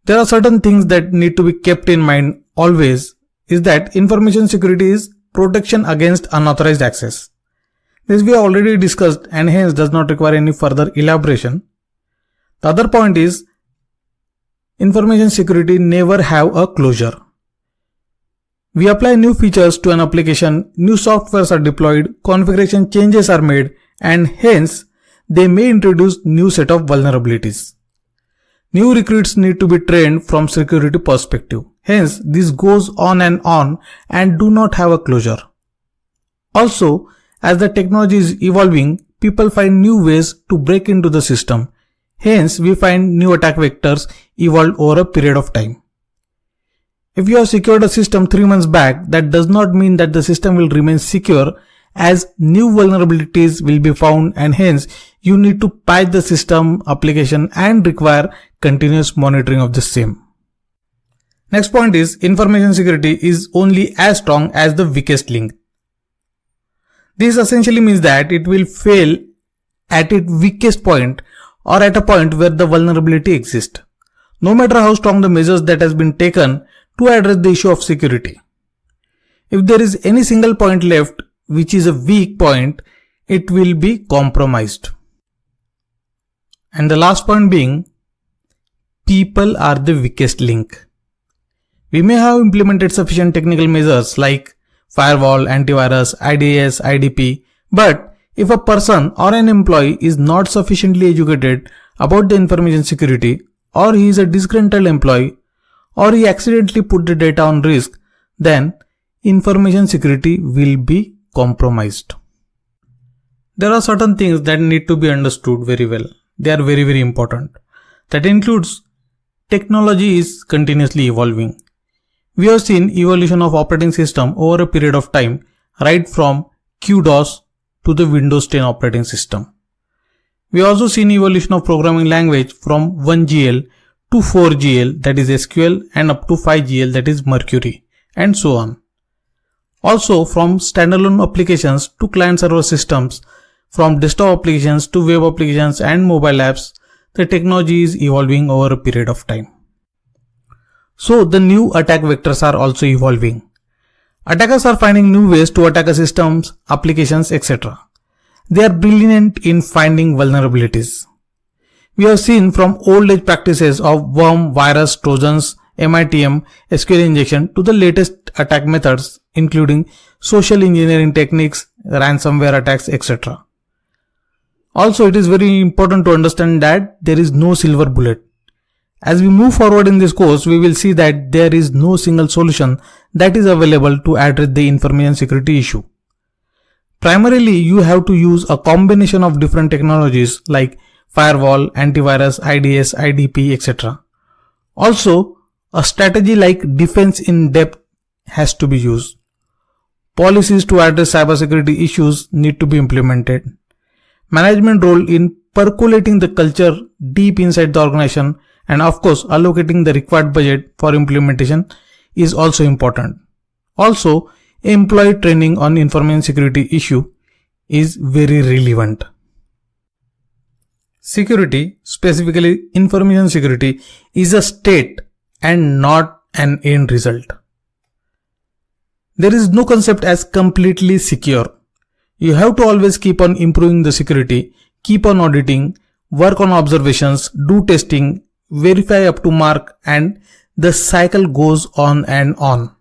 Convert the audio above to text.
There are certain things that need to be kept in mind always is that information security is protection against unauthorized access. This we have already discussed and hence does not require any further elaboration. The other point is information security never have a closure. We apply new features to an application, new softwares are deployed, configuration changes are made, and hence they may introduce new set of vulnerabilities. New recruits need to be trained from security perspective. Hence, this goes on and do not have a closure. Also, as the technology is evolving, people find new ways to break into the system. Hence, we find new attack vectors evolved over a period of time. If you have secured a system 3 months back, that does not mean that the system will remain secure, as new vulnerabilities will be found and hence you need to patch the system, application and require continuous monitoring of the same. Next point is information security is only as strong as the weakest link. This essentially means that it will fail at its weakest point or at a point where the vulnerability exists, no matter how strong the measures that has been taken to address the issue of security. If there is any single point left which is a weak point, it will be compromised. And the last point being, people are the weakest link. We may have implemented sufficient technical measures like firewall, antivirus, IDS, IDP, but if a person or an employee is not sufficiently educated about the information security, or he is a disgruntled employee, or he accidentally put the data on risk, then information security will be compromised. There are certain things that need to be understood very well. They are very important. That includes technology is continuously evolving. We have seen evolution of operating system over a period of time, right from QDOS to the Windows 10 operating system. We have also seen evolution of programming language from 1GL to 4GL, that is SQL, and up to 5GL, that is Mercury, and so on. Also from standalone applications to client server systems, from desktop applications to web applications and mobile apps, the technology is evolving over a period of time. So the new attack vectors are also evolving. Attackers are finding new ways to attack systems, applications, etc. They are brilliant in finding vulnerabilities. We have seen from old age practices of worm, virus, trojans, MITM, SQL injection to the latest attack methods including social engineering techniques, ransomware attacks, etc. Also, it is very important to understand that there is no silver bullet. As we move forward in this course, we will see that there is no single solution that is available to address the information security issue. Primarily, you have to use a combination of different technologies like firewall, antivirus, IDS, IDP, etc. Also, a strategy like defense in depth has to be used. Policies to address cybersecurity issues need to be implemented. Management role in percolating the culture deep inside the organization and of course allocating the required budget for implementation is also important. Also, employee training on information security issue is very relevant. Security, specifically information security, is a state and not an end result. There is no concept as completely secure. You have to always keep on improving the security, keep on auditing, work on observations, do testing, verify up to mark, and the cycle goes on and on.